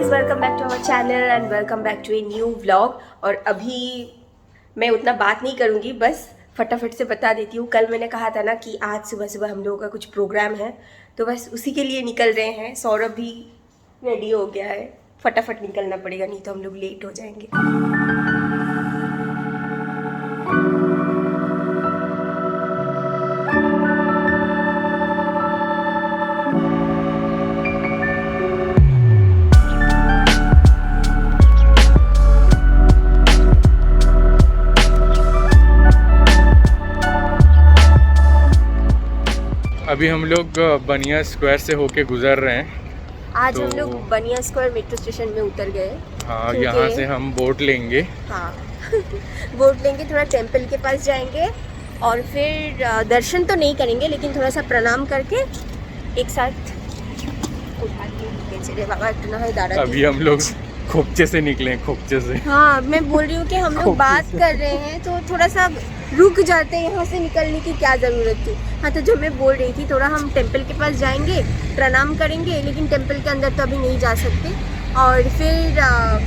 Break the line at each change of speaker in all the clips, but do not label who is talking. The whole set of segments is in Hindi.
Guys, welcome back to our channel and welcome back to a new vlog. और अभी मैं उतना बात नहीं करूँगी, बस फटाफट से बता देती हूँ। कल मैंने कहा था ना कि आज सुबह सुबह हम लोगों का कुछ प्रोग्राम है, तो बस उसी के लिए निकल रहे हैं। सौरभ भी रेडी हो गया है, फटाफट निकलना पड़ेगा, नहीं तो हम लोग लेट हो जाएंगे।
अभी हम लोग बनिया स्क्वायर से होके गुजर रहे हैं।
आज हम लोग बनिया स्क्वायर मेट्रो स्टेशन में उतर गए।
हाँ, यहाँ से हम बोट लेंगे।
हाँ बोट लेंगे, थोड़ा टेंपल के पास जाएंगे और फिर दर्शन तो नहीं करेंगे, लेकिन थोड़ा सा प्रणाम करके एक साथ उठा के चले बाबा इतना है दादा।
अभी हम लोग खोपचे से निकले, खोपचे से।
हाँ, मैं बोल रही हूँ कि हम लोग बात कर रहे हैं तो थोड़ा सा रुक जाते हैं, यहाँ से निकलने की क्या ज़रूरत थी। हाँ, तो जो मैं बोल रही थी, थोड़ा हम टेंपल के पास जाएंगे, प्रणाम करेंगे, लेकिन टेंपल के अंदर तो अभी नहीं जा सकते। और फिर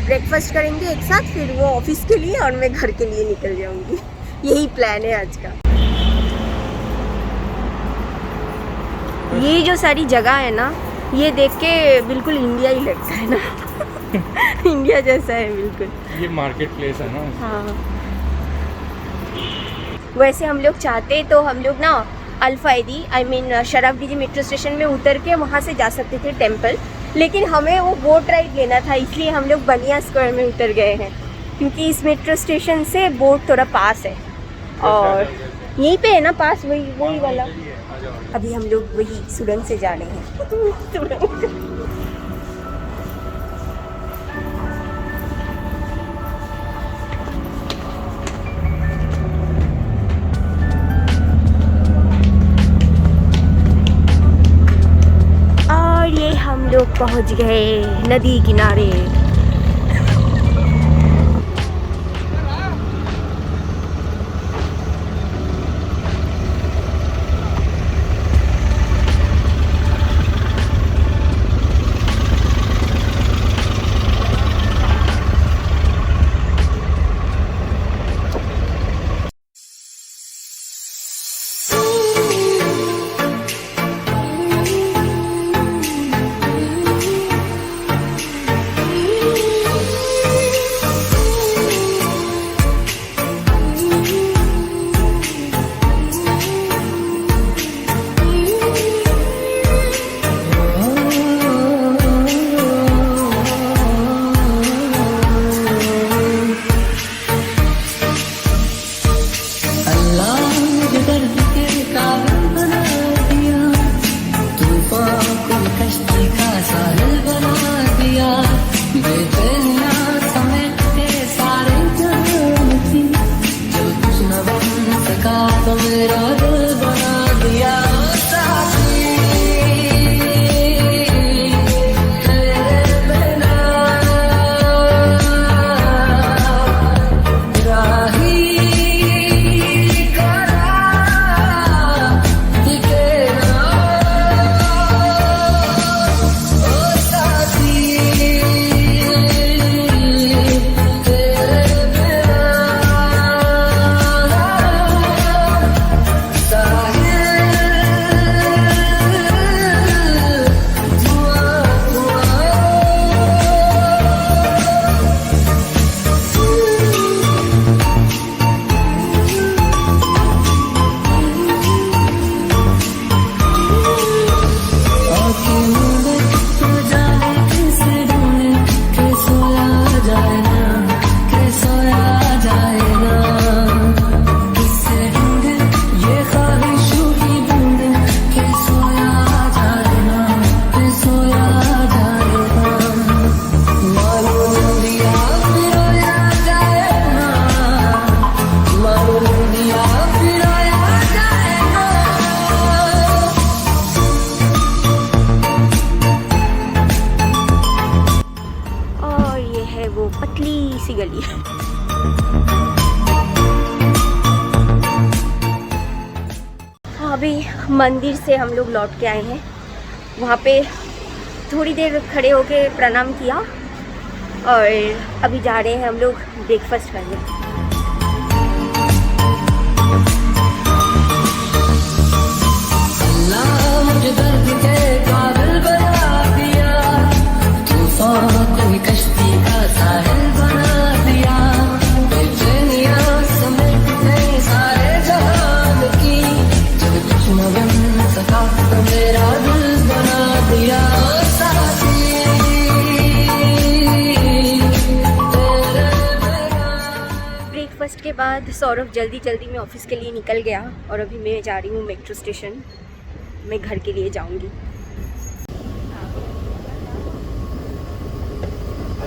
ब्रेकफास्ट करेंगे एक साथ, फिर वो ऑफिस के लिए और मैं घर के लिए निकल जाऊँगी। यही प्लान है आज का। ये जो सारी जगह है ना, ये देख के बिल्कुल इंडिया ही लगता है ना। इंडिया जैसा है बिल्कुल।
ये मार्केट प्लेस है ना।
हाँ, वैसे हम लोग चाहते तो हम लोग ना अल्फायदी शराफगंज मेट्रो स्टेशन में उतर के वहाँ से जा सकते थे टेंपल, लेकिन हमें वो बोट राइड लेना था, इसलिए हम लोग बनिया स्क्वायर में उतर गए हैं, क्योंकि इस मेट्रो स्टेशन से बोट थोड़ा पास है और यहीं पे है ना पास, वही वाला। अभी हम लोग वही सुरंग से जा रहे हैं। हम लोग पहुंच गए नदी किनारे। गली है। अभी मंदिर से हम लोग लौट के आए हैं, वहाँ पे थोड़ी देर खड़े होके प्रणाम किया, और अभी जा रहे हैं हम लोग ब्रेकफास्ट करने।
मुझे दर्द के काबिल बना दिया, तूफान कोई कश्ती का साहिल बना दिया, बेचैनियां समेट गई सारे जहान की, जब कुछ न बन सका तो मेरा दिल बना दिया साथी।
ब्रेकफास्ट के बाद सौरभ जल्दी जल्दी में ऑफिस के लिए निकल गया और अभी मैं जा रही हूँ मेट्रो स्टेशन। मैं घर के लिए जाऊंगी।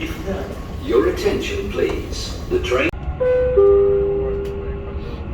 2.
Your attention please. The train.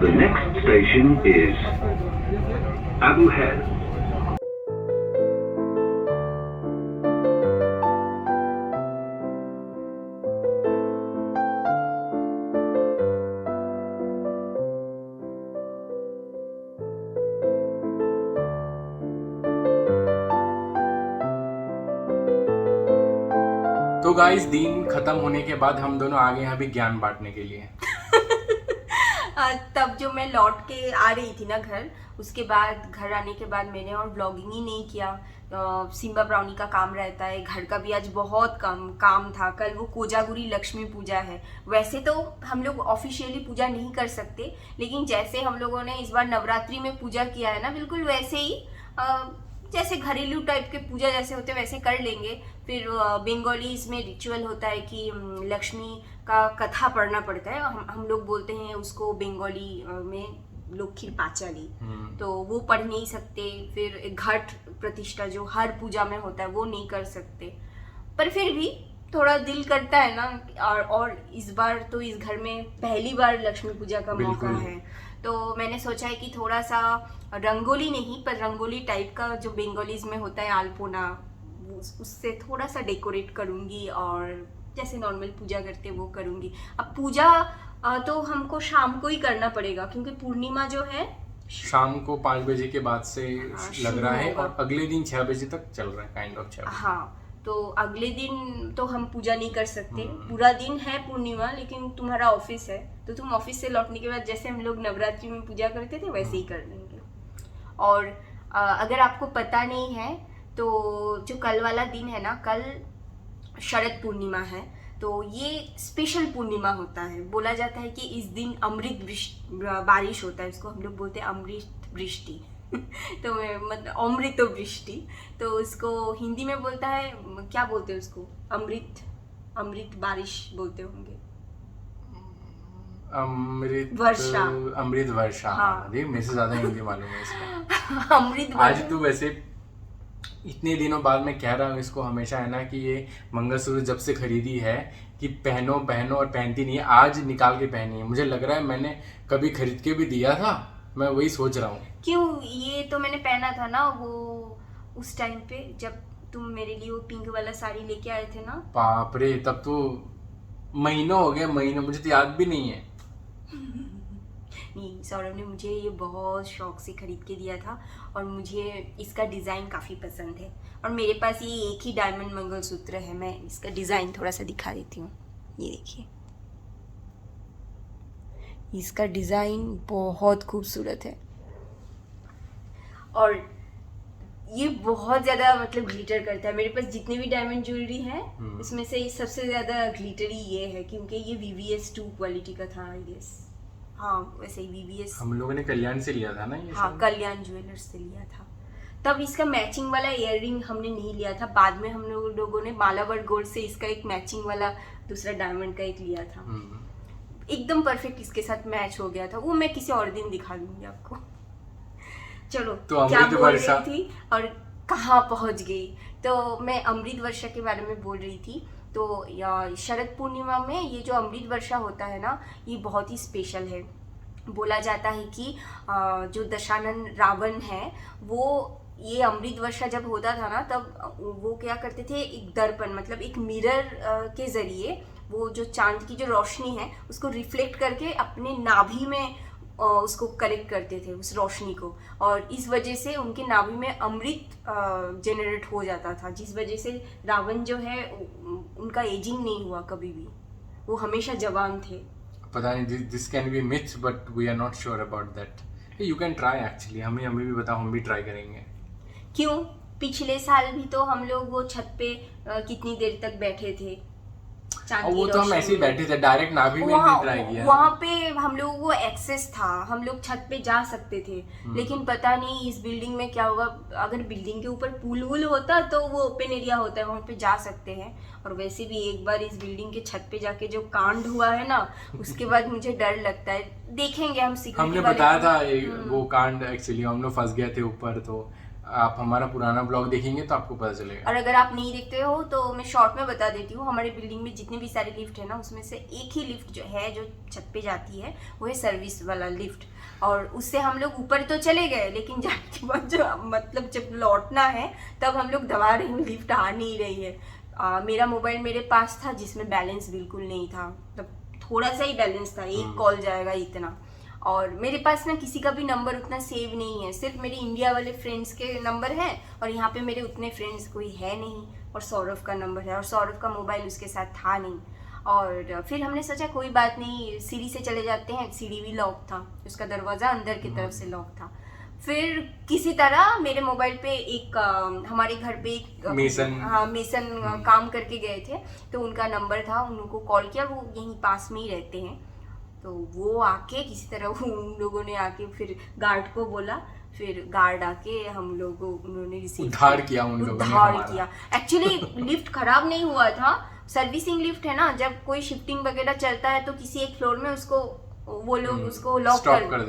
The next station is Abu Hail.
तो गाइस दिन खत्म होने के बाद हम दोनों आ गए हैं अभी ज्ञान बांटने के लिए।
तब जो मैं लौट के आ रही थी ना घर, उसके बाद घर आने के बाद मैंने और ब्लॉगिंग ही नहीं किया। सिम्बा ब्राउनी का काम रहता है, घर का भी आज बहुत कम काम था। कल वो कोजागुरी लक्ष्मी पूजा है। वैसे तो हम लोग ऑफिशियली पूजा नहीं कर सकते, लेकिन जैसे हम लोगों ने इस बार नवरात्रि में पूजा किया है ना, बिल्कुल वैसे ही जैसे घरेलू टाइप के पूजा जैसे होते वैसे कर लेंगे। फिर बंगालीज में रिचुअल होता है कि लक्ष्मी का कथा पढ़ना पड़ता है। हम लोग बोलते हैं उसको बंगाली में लोखीर पाचाली, तो वो पढ़ नहीं सकते। फिर घट प्रतिष्ठा जो हर पूजा में होता है वो नहीं कर सकते, पर फिर भी थोड़ा दिल करता है ना। और इस बार तो इस घर में पहली बार लक्ष्मी पूजा का मौका है, तो मैंने सोचा है कि थोड़ा सा रंगोली नहीं पर रंगोली टाइप का जो बंगालीज में होता है आलपोना, उससे थोड़ा सा डेकोरेट करूँगी और जैसे नॉर्मल पूजा करते वो करूँगी। अब पूजा तो हमको शाम को ही करना पड़ेगा क्योंकि पूर्णिमा जो है
शाम को 5 बजे के बाद से लग रहा है
होगा।
और अगले दिन 6 बजे तक चल रहा है, काइंड ऑफ 6 बजे।
हाँ, तो अगले दिन तो हम पूजा नहीं कर सकते। पूरा दिन है पूर्णिमा, लेकिन तुम्हारा ऑफिस है तो तुम ऑफिस से लौटने के बाद जैसे हम लोग नवरात्रि में पूजा करते थे वैसे ही कर देंगे। और अगर आपको पता नहीं है तो जो कल वाला दिन है ना, कल शरद पूर्णिमा है, तो ये स्पेशल पूर्णिमा होता है। बोला जाता है कि इस दिन अमृत बारिश होता है, इसको हम लोग बोलते हैं अमृत वृष्टि। तो मतलब अमृत वृष्टि, तो उसको हिंदी में बोलता है, क्या बोलते हैं उसको, अमृत बारिश बोलते होंगे,
अमृत वर्षा।
हाँ।
देख मेरे से ज्यादा हिंदी मालूम है इसका।
अमृत
आज तो वैसे इतने दिनों बाद मैं कह रहा हूँ इसको, हमेशा है ना कि ये मंगलसूत्र जब से खरीदी है कि पहनो पहनो और पहनती नहीं है, आज निकाल के पहनी है। मुझे लग रहा है मैंने कभी खरीद के भी दिया था, मैं वही सोच रहा हूँ।
क्यों, ये तो मैंने पहना था ना वो उस टाइम पे जब तुम मेरे लिए वो पिंक वाला साड़ी लेके आए थे ना।
बाप रे, तब तो महीनों हो गए, महीनों, मुझे तो याद भी नहीं है।
नहीं, सौरभ ने मुझे ये बहुत शौक से खरीद के दिया था और मुझे इसका डिज़ाइन काफ़ी पसंद है। और मेरे पास ये एक ही डायमंड मंगलसूत्र है। मैं इसका डिज़ाइन थोड़ा सा दिखा देती हूँ, ये देखिए, इसका डिज़ाइन बहुत खूबसूरत है और ये बहुत ज़्यादा मतलब ग्लिटर करता है। मेरे पास जितने भी डायमंड ज्वेलरी है उसमें से सबसे ज़्यादा ग्लिटरी ये है, क्योंकि ये VVS 2 क्वालिटी का था, आई गेस। हाँ, वैसे ही VVS
हम लोगों ने कल्याण से लिया था ना ये।
हाँ, कल्याण ज्वेलर्स से लिया था। तब इसका मैचिंग वाला इयररिंग हमने नहीं लिया था, बाद में हम लोगों ने मालाबार गोल्ड से इसका एक मैचिंग वाला दूसरा डायमंड का एक लिया था। एकदम परफेक्ट इसके साथ मैच हो गया था। वो मैं किसी और दिन दिखा दूंगी आपको। चलो,
तो
क्या
अमृत
बोल
वर्षा
रही थी और कहाँ पहुँच गई। तो मैं अमृत वर्षा के बारे में बोल रही थी। तो शरद पूर्णिमा में ये जो अमृत वर्षा होता है ना, ये बहुत ही स्पेशल है। बोला जाता है कि जो दशानन रावण है वो ये अमृत वर्षा जब होता था ना, तब वो क्या करते थे, एक दर्पण मतलब एक मिरर के ज़रिए वो जो चांद की जो रोशनी है उसको रिफ्लेक्ट करके अपने नाभि में उसको कलेक्ट करते थे उस रोशनी को, और इस वजह से उनके नाभि में अमृत जनरेट हो जाता था, जिस वजह से रावण जो है उनका एजिंग नहीं हुआ कभी भी, वो हमेशा जवान थे।
पता नहीं, this can be myth but we are not sure about that. You can try actually, हमें भी बताओ, हम भी ट्राई करेंगे।
क्यों, पिछले साल भी तो हम लोग वो छत पे कितनी देर तक बैठे थे,
और वो तो हम ऐसे ही बैठे थे, डायरेक्ट नाभि में नहीं ट्राई किया।
वहाँ पे हम लोग वो एक्सेस था, हम लोग छत पे जा सकते थे, लेकिन पता नहीं इस बिल्डिंग में क्या होगा। अगर बिल्डिंग के ऊपर पूल वूल होता तो वो ओपन एरिया होता है, वहाँ पे जा सकते हैं। और वैसे भी एक बार इस बिल्डिंग के छत पे जाके जो कांड हुआ है ना, उसके बाद मुझे डर लगता है। देखेंगे हम सिक्योरिटी
हमने बताया था वो कांड, एक्चुअली हम लोग फंस गए थे ऊपर, तो आप हमारा पुराना ब्लॉग देखेंगे तो आपको पता चलेगा।
और अगर आप नहीं देखते हो तो मैं शॉर्ट में बता देती हूँ, हमारे बिल्डिंग में जितने भी सारे लिफ्ट है ना, उसमें से एक ही लिफ्ट जो है जो छत पे जाती है वो है सर्विस वाला लिफ्ट, और उससे हम लोग ऊपर तो चले गए, लेकिन जाने के बाद जो मतलब जब लौटना है तब हम लोग दबा रहे हैं, लिफ्ट आ नहीं रही है। मेरा मोबाइल मेरे पास था जिसमें बैलेंस बिल्कुल नहीं था, मतलब थोड़ा सा ही बैलेंस था, एक कॉल जाएगा इतना। और मेरे पास ना किसी का भी नंबर उतना सेव नहीं है, सिर्फ मेरे इंडिया वाले फ्रेंड्स के नंबर हैं, और यहाँ पे मेरे उतने फ्रेंड्स कोई है नहीं, और सौरभ का नंबर है, और सौरभ का मोबाइल उसके साथ था नहीं। और फिर हमने सोचा कोई बात नहीं, सीढ़ी से चले जाते हैं, सीढ़ी भी लॉक था, उसका दरवाज़ा अंदर की तरफ से लॉक था। फिर किसी तरह मेरे मोबाइल पे एक हमारे घर पे एक मेसन काम करके गए थे, तो उनका नंबर था, उनको कॉल किया, वो यहीं पास में ही रहते हैं। तो वो आके किसी तरह उन लोगों ने आके फिर गार्ड को बोला, फिर गार्ड आके हम लोगों को उन्होंने रिसीव
उद्धार किया, उन लोगों ने हमारा।
किया। एक्चुअली लिफ्ट खराब नहीं हुआ था, सर्विसिंग लिफ्ट है ना, जब कोई शिफ्टिंग वगैरह चलता है तो किसी एक फ्लोर में उसको वो लोग उसको लॉक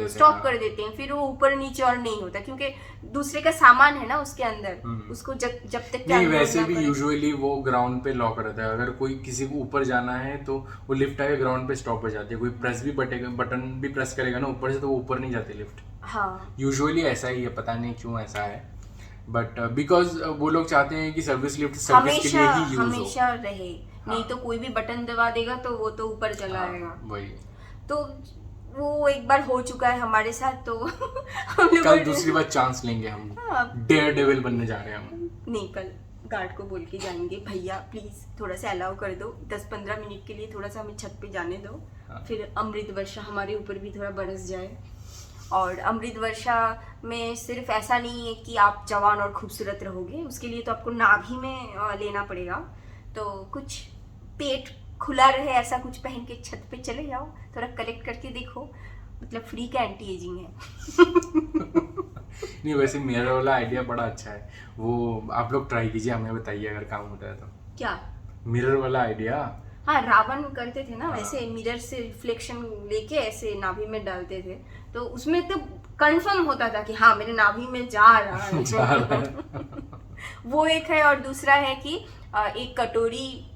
स्टॉप कर देते हैं, फिर वो ऊपर नीचे और नहीं होता, क्योंकि दूसरे का सामान है ना उसके अंदर, उसको जब तक
नहीं, वैसे भी यूजुअली वो ग्राउंड पे लॉक रहता है। अगर कोई किसी को ऊपर जाना है तो वो लिफ्ट आके ग्राउंड पे स्टॉप हो जाती है, कोई प्रेस भी बटन भी प्रेस करेगा ना ऊपर से तो वो ऊपर नहीं जाती लिफ्ट।
हाँ,
यूजुअली ऐसा ही है, पता नहीं क्यों ऐसा है, बट बिकॉज वो लोग चाहते हैं कि सर्विस लिफ्ट सर्विस के लिए ही यूज हो,
हमेशा रहे। नहीं तो कोई भी बटन दबा देगा तो वो तो ऊपर चला आएगा।
वही
तो वो एक बार हो चुका है हमारे साथ, तो हम लोग
कल दूसरी बार चांस लेंगे हम, डेयर डेविल बनने जा रहे हैं हम।
नहीं, कल गार्ड को बोल के जाएंगे, भैया प्लीज थोड़ा सा अलाउ कर दो, 10-15 मिनट के लिए थोड़ा सा हमें छत पे जाने दो, फिर अमृत वर्षा हमारे ऊपर भी थोड़ा बरस जाए। और अमृत वर्षा में सिर्फ ऐसा नहीं है कि आप जवान और खूबसूरत रहोगे, उसके लिए तो आपको नाभि में लेना पड़ेगा। तो कुछ पेट खुला रहे ऐसा कुछ पहन के छत पे चले जाओ, थोड़ा कलेक्ट करके देखो, मतलब फ्री का एंटी एजिंग है।
नहीं, वैसे मेरा वाला आइडिया बड़ा अच्छा है, वो आप लोग ट्राई कीजिए, हमें बताइए अगर काम होता है तो।
क्या
मिरर वाला आइडिया?
हाँ, रावण करते थे ना वैसे, मिरर से रिफ्लेक्शन लेके ऐसे नाभि में डालते थे, तो उसमें तो कंफर्म होता था कि हाँ मेरे नाभि में जा रहा है। वो एक है, और दूसरा है कि एक कटोरी,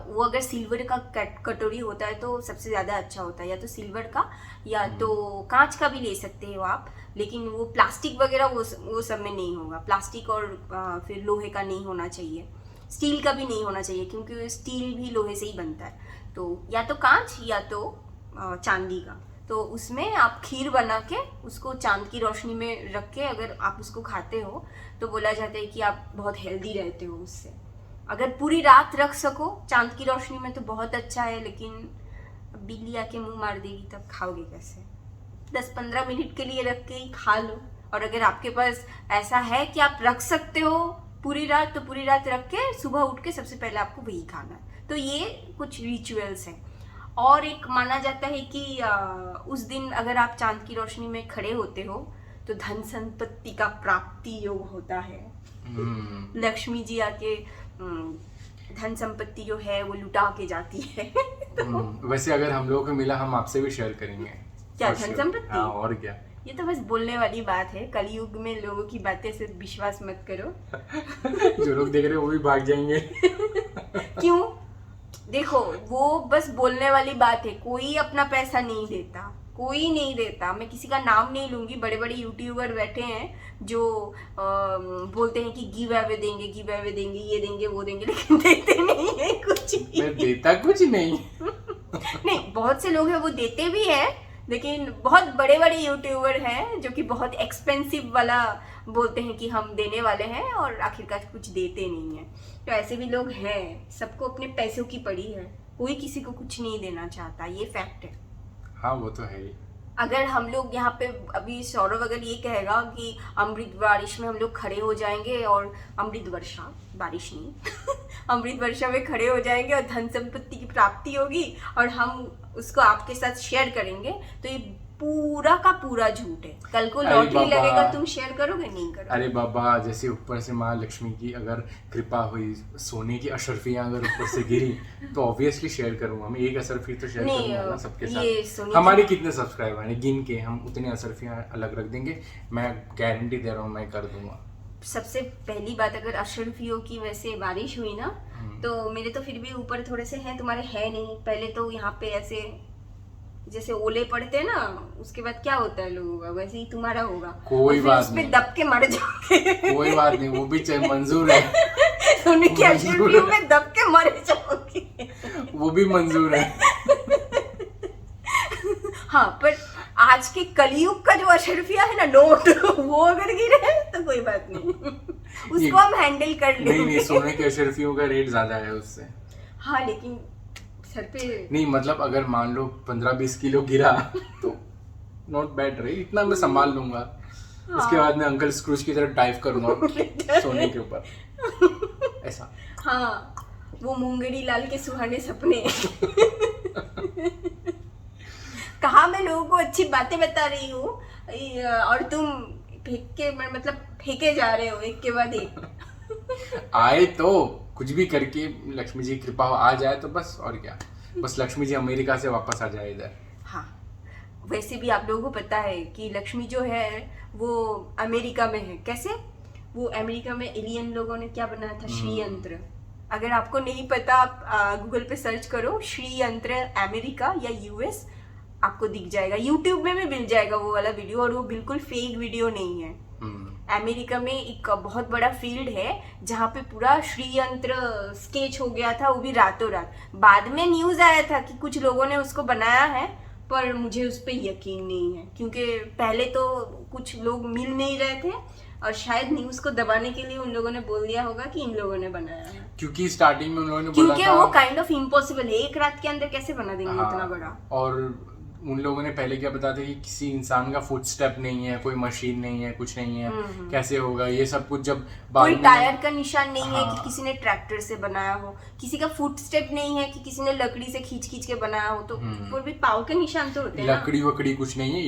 वो अगर सिल्वर का कटोरी होता है तो सबसे ज़्यादा अच्छा होता है, या तो सिल्वर का या तो कांच का भी ले सकते हो आप, लेकिन वो प्लास्टिक वगैरह वो सब में नहीं होगा। प्लास्टिक और फिर लोहे का नहीं होना चाहिए, स्टील का भी नहीं होना चाहिए, क्योंकि स्टील भी लोहे से ही बनता है। तो या तो कांच या तो चांदी का, तो उसमें आप खीर बना के उसको चांद की रोशनी में रख के अगर आप उसको खाते हो तो बोला जाता है कि आप बहुत हेल्दी रहते हो उससे। अगर पूरी रात रख सको चांद की रोशनी में तो बहुत अच्छा है, लेकिन बिल्ली आके मुंह मार देगी तब खाओगे कैसे? 10-15 मिनट के लिए रख के ही खा लो। और अगर आपके पास ऐसा है कि आप रख सकते हो पूरी रात, तो पूरी रात रख के सुबह उठ के सबसे पहले आपको वही खाना है। तो ये कुछ रिचुअल्स हैं। और एक माना जाता है कि उस दिन अगर आप चांद की रोशनी में खड़े होते हो तो धन संपत्ति का प्राप्ति योग होता है। लक्ष्मी जी आके धन संपत्ति जो है वो लुटा के जाती है। तो
वैसे अगर हम लोगों को मिला हम आपसे भी शेयर करेंगे।
क्या धन संपत्ति?
हाँ, और क्या।
ये तो बस बोलने वाली बात है, कलयुग में लोगों की बातें से विश्वास मत करो।
जो लोग देख रहे हैं वो भी भाग जाएंगे।
क्यों? देखो, वो बस बोलने वाली बात है, कोई अपना पैसा नहीं देता, कोई नहीं देता। मैं किसी का नाम नहीं लूंगी, बड़े बड़े यूट्यूबर बैठे हैं जो बोलते हैं कि गिव अवे देंगे, गिव अवे देंगे, ये देंगे वो देंगे, लेकिन देते नहीं है कुछ।
मैं देता कुछ नहीं।
नहीं, बहुत से लोग हैं वो देते भी है, लेकिन बहुत बड़े बड़े यूट्यूबर हैं जो कि बहुत एक्सपेंसिव वाला बोलते हैं कि हम देने वाले हैं और आखिरकार कुछ देते नहीं हैं। तो ऐसे भी लोग हैं, सबको अपने पैसों की पड़ी है, कोई किसी को कुछ नहीं देना चाहता, ये फैक्ट है।
हाँ वो तो है ही।
अगर हम लोग यहाँ पे अभी सौरभ अगर ये कहेगा कि अमृत बारिश में हम लोग खड़े हो जाएंगे और अमृत वर्षा, बारिश नहीं अमृत वर्षा में खड़े हो जाएंगे और धन संपत्ति की प्राप्ति होगी और हम उसको आपके साथ शेयर करेंगे, तो ये पूरा का पूरा झूठ है। कल को
अरे
लॉटरी
बाबा।
लगेगा, तुम शेयर करोगे? नहीं करोगे।
अरे बाबा, जैसे ऊपर से माँ लक्ष्मी की अगर कृपा हुई, सोने की अशर्फियाँ अगर ऊपर से गिरी तो ऑब्वियसली शेयर करूंगा। मैं एक अशर्फी तो शेयर
नहीं,
करूंगा ना सबके
ये
साथ।
सोने
हमारे
की-
कितने सब्सक्राइबर हैं गिन के हम उतनी अशर्फियाँ अलग रख देंगे, मैं गारंटी दे रहा हूँ, मैं कर दूंगा।
सबसे पहली बात, अगर अशरफियों की वैसे बारिश हुई ना, तो मेरे तो फिर भी ऊपर थोड़े से हैं, तुम्हारे है नहीं। पहले तो यहाँ पे ऐसे जैसे ओले पड़ते हैं ना, उसके बाद क्या होता है लोगों का, वैसे ही तुम्हारा होगा।
कोई
और फिर
बात
उसमें
नहीं।
दब के मर जाओगे
कोई बात नहीं, वो भी मंजूर है,
सोने की
मंजूर
अशरफियों
है।
में दब के मर जाओगे
वो भी मंजूर है।
हाँ, पर आज के कलयुग का जो अशरफिया है ना, नोट वो अगर गिरे तो कोई बात नहीं, उसको हम हैंडल कर
नहीं
लेंगे।
सोने के अशर्फियों का रेट ज्यादा है उससे।
हाँ, लेकिन सर पे
नहीं मतलब अगर मान लो 15-20 किलो गिरा तो नॉट बैड रही, इतना मैं संभाल लूंगा। उसके बाद मैं अंकल स्क्रूज की तरह डाइव करूंगा सोने के ऊपर, ऐसा।
हाँ, वो मुंगेरी लाल के सुहाने सपने कहा मैं लोगों को अच्छी बातें बता रही हूँ और तुम फेंक के मतलब फेंके जा रहे हो एक के बाद एक।
आए तो कुछ भी करके लक्ष्मी जी की कृपा आ जाए तो बस, और क्या, बस लक्ष्मी जी अमेरिका से वापस आ जाए इधर।
हाँ, वैसे भी आप लोगों को पता है कि लक्ष्मी जो है वो अमेरिका में है। कैसे? वो अमेरिका में एलियन लोगों ने क्या बनाया था, श्री यंत्र। अगर आपको नहीं पता, आप गूगल पे सर्च करो श्री यंत्र अमेरिका या यूएस, आपको दिख जाएगा। यूट्यूब में भी मिल जाएगा वो वाला वीडियो, और वो बिल्कुल फेक वीडियो नहीं है। अमेरिका में एक बहुत बड़ा फील्ड है जहाँ पे पूरा श्रीयंत्र स्केच हो गया था, वो भी रातों रात। बाद में न्यूज़ आया था कि कुछ लोगों ने उसको बनाया है, पर मुझे उस पर यकीन नहीं है, क्योंकि पहले तो कुछ लोग मिल नहीं रहे थे और शायद न्यूज़ को दबाने के लिए उन लोगों ने बोल दिया होगा कि इन लोगों ने बनाया है,
क्योंकि स्टार्टिंग में उन लोगों ने बोला
क्योंकि
था,
वो काइंड ऑफ इम्पॉसिबल है। एक रात के अंदर कैसे बना देंगे इतना बड़ा?
हाँ, और उन लोगों ने पहले क्या बताया था कि किसी इंसान का फुटस्टेप नहीं है, कोई मशीन नहीं है, कुछ नहीं है, कैसे होगा ये सब कुछ। जब बाद
कोई
में
टायर का निशान नहीं है
हाँ।
कि किसी ने ट्रैक्टर से बनाया हो, किसी का फुटस्टेप नहीं है कि किसी ने लकड़ी से खींच खींच के बनाया हो, तो वो भी पाव के निशान तो होते हैं ना।
लकड़ी वकड़ी कुछ नहीं है,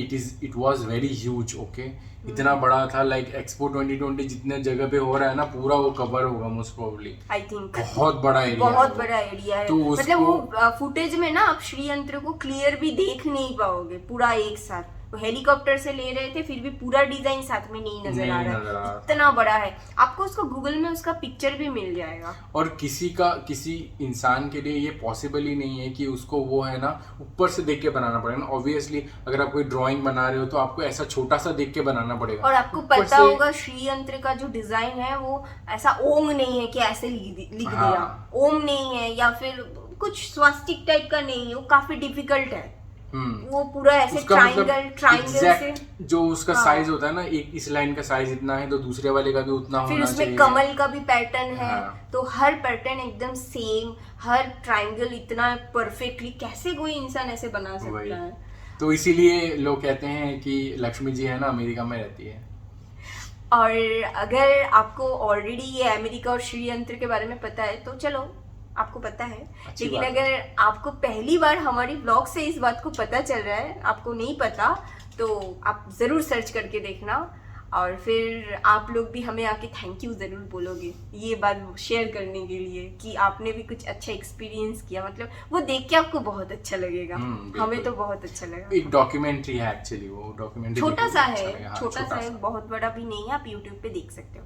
it was very huge. Okay, इतना बड़ा था, लाइक एक्सपो 2020 जितने जगह पे हो रहा है ना, पूरा वो कवर होगा मोस्ट प्रोबेबली।
आई थिंक
बहुत बड़ा एरिया,
बहुत बड़ा एरिया है।
तो
मतलब
उसको-
वो फुटेज में ना आप श्रीयंत्र को क्लियर भी देख नहीं पाओगे पूरा एक साथ। वो हेलीकॉप्टर से ले रहे थे, फिर भी पूरा डिजाइन साथ में नहीं नजर आ
नजर आ
रहा
रहा।
है, इतना बड़ा है। आपको उसको गूगल में उसका पिक्चर भी मिल जाएगा।
और किसी इंसान के लिए ये पॉसिबल ही नहीं है कि उसको वो है ना ऊपर से देख के बनाना पड़ेगा। ऑब्वियसली अगर आप कोई ड्राइंग बना रहे हो तो आपको ऐसा छोटा सा देख के बनाना पड़ेगा।
और आपको
ऊपर
पता
से-
होगा श्रीयंत्र का जो डिजाइन है वो ऐसा ओम नहीं है कि ऐसे लिख
हाँ।
दिया, ओम नहीं है, या फिर कुछ स्वास्तिक टाइप का नहीं है, वो काफी डिफिकल्ट है। वो पूरा ऐसे
उसका मतलब
ट्राइंगल से,
एग्जैक्ट जो उसका
हाँ।
साइज होता है ना, एक इस लाइन का साइज इतना है तो दूसरे वाले का भी उतना
फिर
होना
उसमें
चाहिए।
कमल का भी पैटर्न है।
हाँ।
तो हर पैटर्न एकदम सेम, हर ट्राइंगल इतना परफेक्टली, कैसे कोई इंसान ऐसे बना
वही।
सकता है?
तो इसीलिए लोग कहते हैं कि लक्ष्मी जी है ना अमेरिका में रहती है।
और अगर आपको ऑलरेडी ये अमेरिका और श्रीयंत्र के बारे में पता है तो चलो, आपको पता है।
अच्छी
लेकिन
बात
अगर आपको पहली बार हमारी ब्लॉग से इस बात को पता चल रहा है, आपको नहीं पता, तो आप ज़रूर सर्च करके देखना, और फिर आप लोग भी हमें आके थैंक यू ज़रूर बोलोगे ये बात शेयर करने के लिए कि आपने भी कुछ अच्छा एक्सपीरियंस किया। मतलब वो देख के आपको बहुत अच्छा लगेगा।
बिल्कुल।
हमें तो बहुत अच्छा लगा।
एक डॉक्यूमेंट्री है एक्चुअली, वो डॉक्यूमेंट्री
छोटा सा है,
हाँ,
छोटा सा है, बहुत बड़ा भी नहीं है, आप यूट्यूब पे देख सकते हो।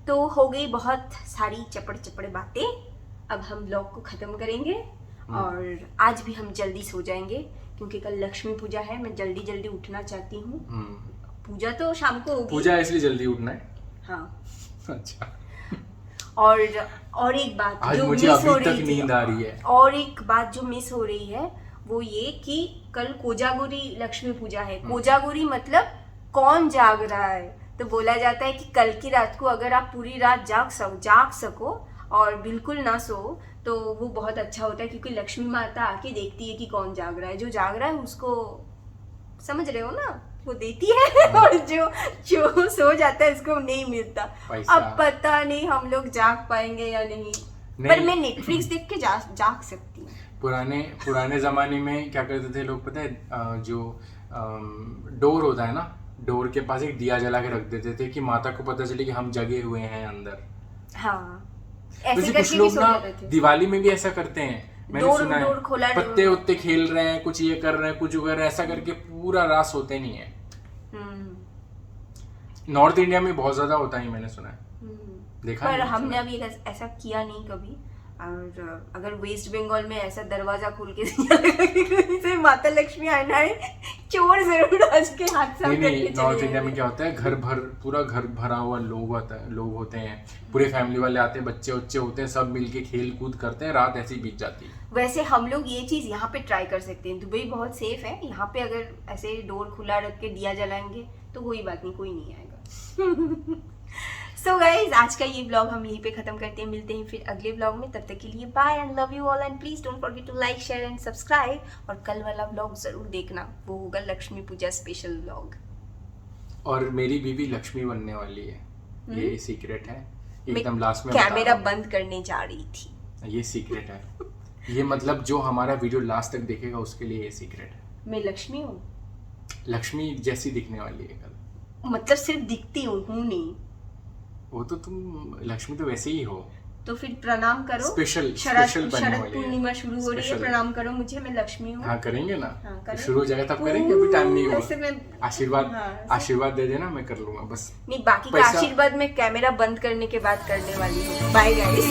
तो हो गई बहुत सारी चपड़ बातें, अब हम ब्लॉग को ख़त्म करेंगे और आज भी हम जल्दी सो जाएंगे क्योंकि कल लक्ष्मी पूजा है। मैं जल्दी जल्दी उठना चाहती हूँ। पूजा तो शाम को होगी।
पूजा इसलिए जल्दी उठना है।
हाँ।
अच्छा,
और एक बात
आज
जो
मुझे
मिस हो
अभी
रही
तक
थी,
नींद आ रही है।
और एक बात जो मिस हो रही है वो ये कि कल कोजागुरी लक्ष्मी पूजा है। कोजागुरी मतलब कौन जाग रहा है। तो बोला जाता है कि कल की रात को अगर आप पूरी रात जाग सको और बिल्कुल ना सो तो वो बहुत अच्छा होता है, क्योंकि लक्ष्मी माता आके देखती है कि कौन जाग रहा है। जो जाग रहा है उसको, समझ रहे हो ना, वो देती है और जो सो जाता है उसको नहीं मिलता। अब पता नहीं हम लोग जाग पाएंगे या नहीं। पर मैं नेटफ्लिक्स देख के जाग सकती हूँ।
पुराने जमाने में क्या करते थे लोग पता है, जो डोर होता है ना, डोर के पास एक दिया जला के रख देते थे कि माता को पता चले कि हम जगे हुए हैं अंदर।
हाँ,
ऐसे कुछ लोग ना दिवाली में भी ऐसा करते हैं, मैंने सुना है। पत्ते उत्ते खेल रहे हैं, कुछ ये कर रहे हैं, कुछ कर रहे हैं, ऐसा करके पूरा रात सोते नहीं है। नॉर्थ इंडिया में बहुत ज्यादा होता है, मैंने सुना है, देखा
पर हमने अभी ऐसा किया नहीं कभी। और अगर वेस्ट बंगाल में ऐसा दरवाजा खोल के माता लक्ष्मी आना है, चोर जरूर आज के हाथ से
नहीं, नॉर्थ इंडिया में क्या होता है, पूरा घर भरा हुआ लोग होते हैं, पूरे फैमिली वाले आते हैं, बच्चे होते हैं, सब मिलके खेल कूद करते हैं, रात ऐसी बीत जाती है।
वैसे हम लोग ये चीज यहाँ पे ट्राई कर सकते हैं। दुबई बहुत सेफ है, यहाँ पे अगर ऐसे डोर खुला रख के दिया जलाएंगे तो कोई बात नहीं, कोई नहीं आएगा। सो गाइज, आज का ये ब्लॉग हम यहीं पे खत्म करते हैं। मिलते हैं फिर अगले ब्लॉग में, तब तक के लिए bye and love you all and please don't forget to like share and subscribe. और कल वाला ब्लॉग जरूर देखना, वो होगा लक्ष्मी पूजा स्पेशल ब्लॉग।
और मेरी बीवी लक्ष्मी बनने वाली है, ये सीक्रेट है, एकदम लास्ट में
कैमरा बंद करने जा रही थी,
ये सीक्रेट है। ये मतलब जो हमारा वीडियो लास्ट तक देखेगा उसके लिए ये सीक्रेट है।
मैं लक्ष्मी हूँ,
लक्ष्मी जैसी दिखने वाली है कल।
मतलब सिर्फ दिखती हूँ नहीं।
वो तो तुम लक्ष्मी तो वैसे ही हो।
तो फिर प्रणाम करो।
स्पेशल
शरद पूर्णिमा शुरू हो रही है, प्रणाम करो मुझे, मैं लक्ष्मी हूँ।
हाँ करेंगे ना,
हाँ,
शुरू हो जाएगा तब करेंगे, अभी टाइम नहीं हुआ। आशीर्वाद दे देना, मैं कर लूंगा बस।
नहीं, बाकी का आशीर्वाद मैं कैमरा बंद करने के बाद करने वाली हूँ। Bye guys.